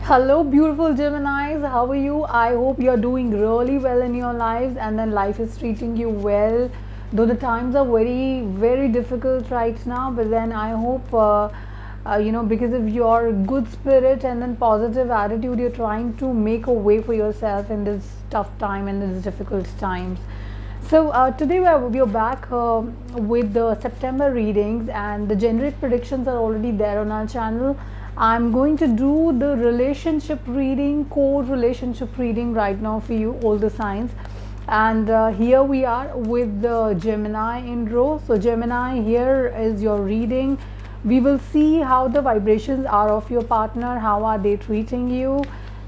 Hello, beautiful Geminis. How are you? I hope you're doing really well in your lives and then life is treating you well. Though the times are very, very difficult right now, but then I hope, because of your good spirit and then positive attitude, you're trying to make a way for yourself in this tough time and these difficult times. So today we're back with the September readings, and the generic predictions are already there on our channel. I'm going to do the relationship reading, core relationship reading right now for you, all the signs. And here we are with the Gemini in row. So Gemini, here is your reading. We will see how the vibrations are of your partner, how are they treating you,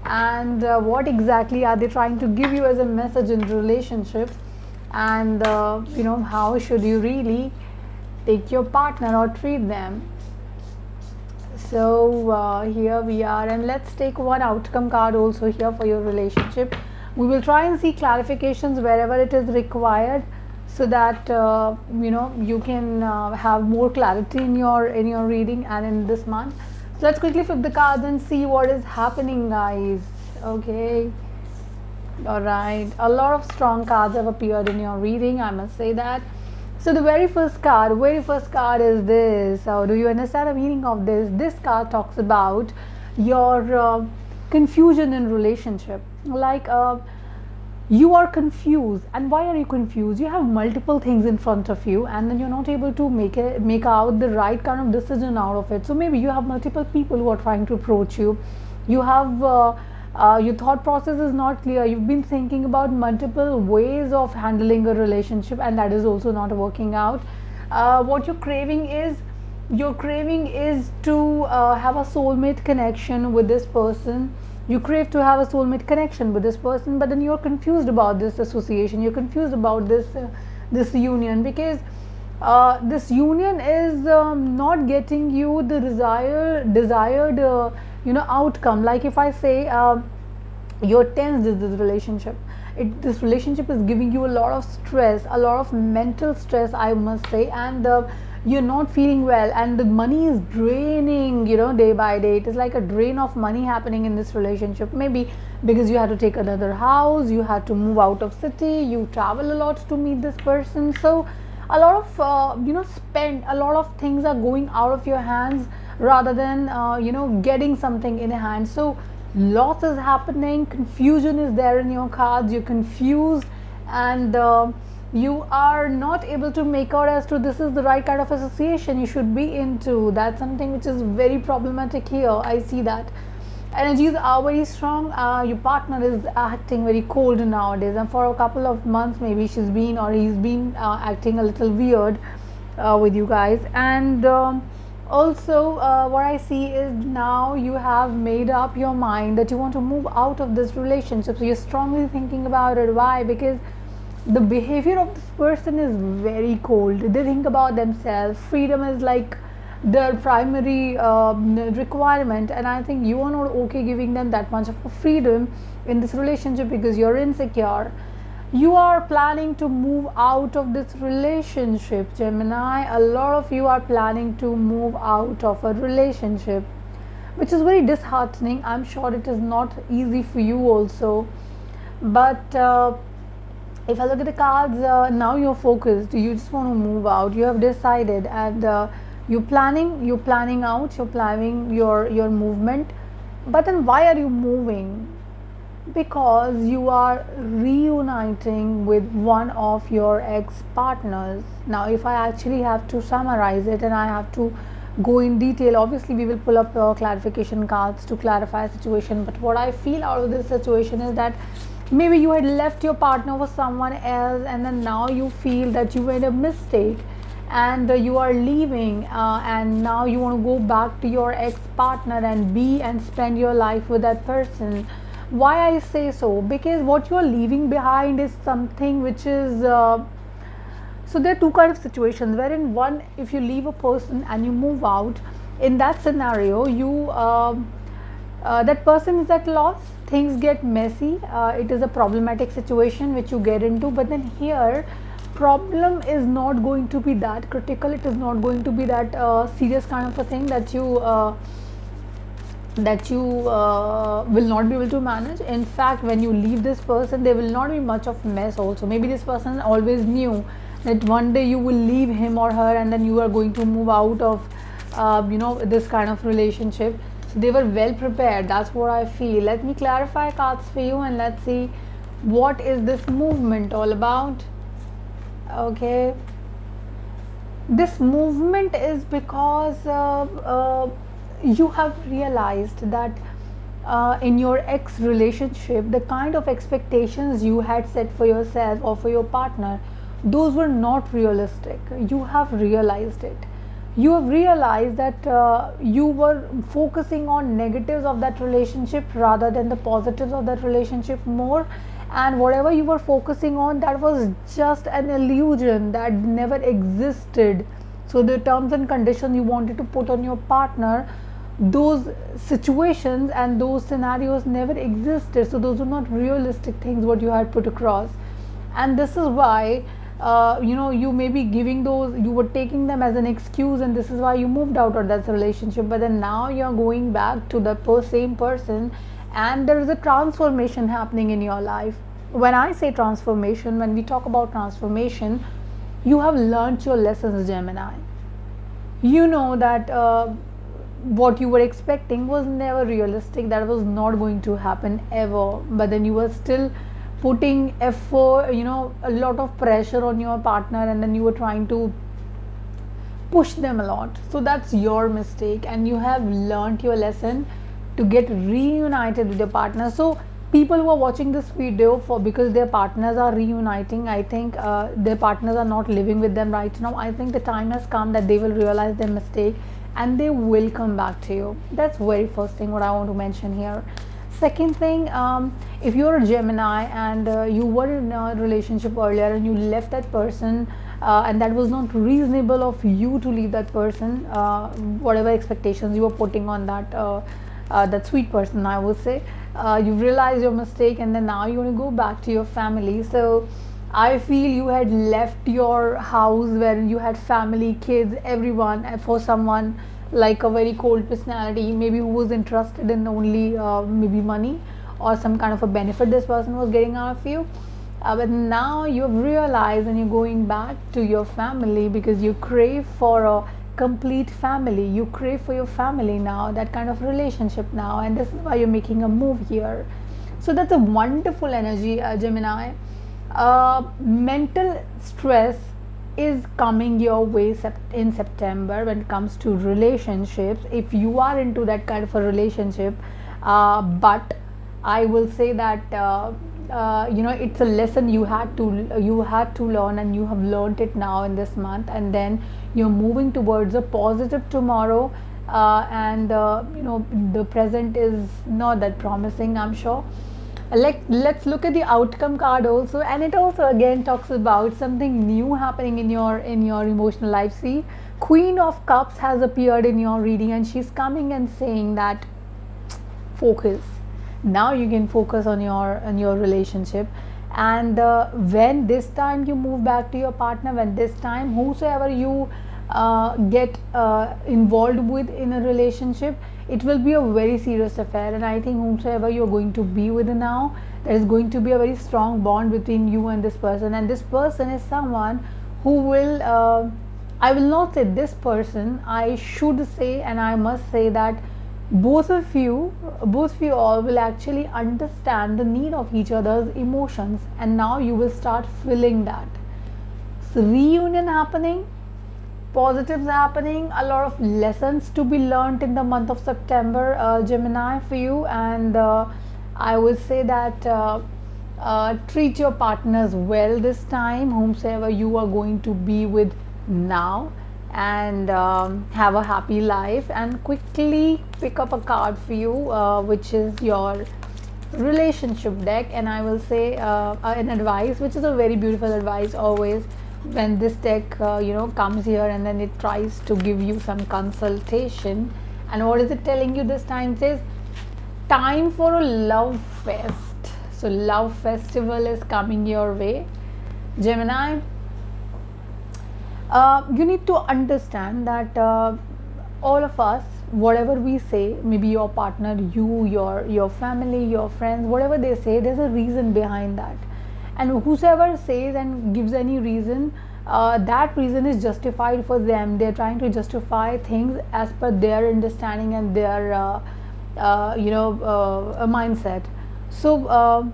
and what exactly are they trying to give you as a message in relationship, and how should you really take your partner or treat them. So here we are, and let's take one outcome card also here for your relationship. We will try and see clarifications wherever it is required, so that you can have more clarity in your reading and in this month. So let's quickly flip the cards and see what is happening, guys. Okay. All right, a lot of strong cards have appeared in your reading, I must say that. So the very first card is this. So do you understand the meaning of this? This card talks about your confusion in relationship. Like you are confused, and why are you confused? You have multiple things in front of you, and then you're not able to make out the right kind of decision out of it. So maybe you have multiple people who are trying to approach you. You have your thought process is not clear. You've been thinking about multiple ways of handling a relationship, and that is also not working out. What you're craving is to have a soulmate connection with this person. You crave to have a soulmate connection with this person, but then you're confused about this association. You're confused about this union, because this union is not getting you the desired outcome. Like if I say you're tense in this relationship, this relationship is giving you a lot of stress, a lot of mental stress, I must say, and you're not feeling well, and the money is draining, day by day. It is like a drain of money happening in this relationship, maybe because you had to take another house, you had to move out of city, you travel a lot to meet this person. So a lot of spend, a lot of things are going out of your hands rather than getting something in hand. So loss is happening, confusion is there in your cards, you're confused, and you are not able to make out as to this is the right kind of association you should be into. That's something which is very problematic here. I see that energies are very strong. Your partner is acting very cold nowadays, and for a couple of months maybe she's been or he's been acting a little weird with you guys. And also what I see is now you have made up your mind that you want to move out of this relationship, so you're strongly thinking about it. Why? Because the behavior of this person is very cold. They think about themselves. Freedom is like their primary requirement, and I think you are not okay giving them that much of a freedom in this relationship because you're insecure. You are planning to move out of this relationship, Gemini. A lot of you are planning to move out of a relationship, which is very disheartening. I'm sure it is not easy for you also, but if I look at the cards, now you're focused. You just want to move out. You have decided, and you're planning your movement. But then why are you moving? Because you are reuniting with one of your ex partners. Now if I actually have to summarize it and I have to go in detail, obviously we will pull up clarification cards to clarify the situation, but what I feel out of this situation is that maybe you had left your partner for someone else, and then now you feel that you made a mistake, and you are leaving, and now you want to go back to your ex partner and be and spend your life with that person. Why I say so? Because what you are leaving behind is something which is so there are two kind of situations, wherein one, if you leave a person and you move out, in that scenario you that person is at loss, things get messy, it is a problematic situation which you get into. But then here problem is not going to be that critical, it is not going to be that serious kind of a thing that you that you will not be able to manage. In fact, when you leave this person, there will not be much of mess also. Maybe this person always knew that one day you will leave him or her, and then you are going to move out of this kind of relationship. So they were well prepared. That's what I feel. Let me clarify cards for you, and let's see what is this movement all about. Okay, this movement is because you have realized that in your ex relationship, the kind of expectations you had set for yourself or for your partner, those were not realistic. You have realized it. You have realized that you were focusing on negatives of that relationship rather than the positives of that relationship more, and whatever you were focusing on, that was just an illusion that never existed. So the terms and conditions you wanted to put on your partner, those situations and those scenarios never existed. So those were not realistic things what you had put across. And this is why you may be giving those, you were taking them as an excuse, and this is why you moved out of that relationship. But then now you're going back to the same person, and there is a transformation happening in your life. When I say transformation, when we talk about transformation, you have learned your lessons, Gemini. You know that what you were expecting was never realistic, that was not going to happen ever, but then you were still putting effort, a lot of pressure on your partner, and then you were trying to push them a lot. So that's your mistake, and you have learned your lesson to get reunited with your partner. So people who are watching this video for because their partners are reuniting, I think their partners are not living with them right now, I think the time has come that they will realize their mistake and they will come back to you. That's very first thing what I want to mention here. Second thing, if you're a Gemini and you were in a relationship earlier and you left that person, and that was not reasonable of you to leave that person, whatever expectations you were putting on that sweet person, I would say, you've realized your mistake, and then now you want to go back to your family. So I feel you had left your house where you had family, kids, everyone, for someone like a very cold personality, maybe who was interested in only maybe money or some kind of a benefit this person was getting out of you. But now you've realized and you're going back to your family because you crave for a complete family. You crave for your family now, that kind of relationship now, and this is why you're making a move here. So that's a wonderful energy, Gemini. Mental stress is coming your way in September when it comes to relationships, if you are into that kind of a relationship. But I will say that it's a lesson you had to learn, and you have learned it now in this month, and then you're moving towards a positive tomorrow. And the present is not that promising, I'm sure. Let's look at the outcome card also, and it also again talks about something new happening in your emotional life. See, Queen of Cups has appeared in your reading, and she's coming and saying that focus. Now you can focus on your relationship, and when this time you move back to your partner, when this time whosoever you get involved with in a relationship, it will be a very serious affair. And I think whomsoever you're going to be with now, there is going to be a very strong bond between you and this person, and this person is someone who will I will not say this person, I should say, and I must say that both of you all will actually understand the need of each other's emotions, and now you will start feeling that. So reunion happening, positives happening, a lot of lessons to be learned in the month of September, Gemini, for you. And I would say that treat your partners well this time, whomsoever you are going to be with now, and have a happy life. And quickly pick up a card for you, which is your relationship deck, and I will say an advice, which is a very beautiful advice always when this deck comes here, and then it tries to give you some consultation. And what is it telling you this time? It says time for a love fest. So love festival is coming your way, Gemini. You need to understand that all of us, whatever we say, maybe your partner, your family, your friends, whatever they say, there's a reason behind that. And whosoever says and gives any reason, that reason is justified for them. They're trying to justify things as per their understanding and their mindset. So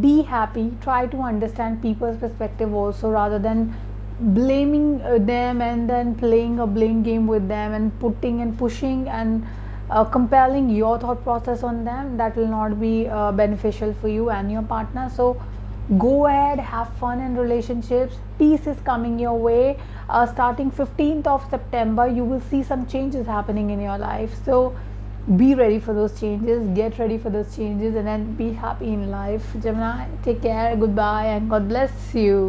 be happy, try to understand people's perspective also, rather than blaming them and then playing a blame game with them and putting and pushing and compelling your thought process on them. That will not be beneficial for you and your partner. So go ahead, have fun in relationships. Peace is coming your way. Starting 15th of September, you will see some changes happening in your life. So be ready for those changes, get ready for those changes, and then be happy in life. Gemini, take care, goodbye, and God bless you.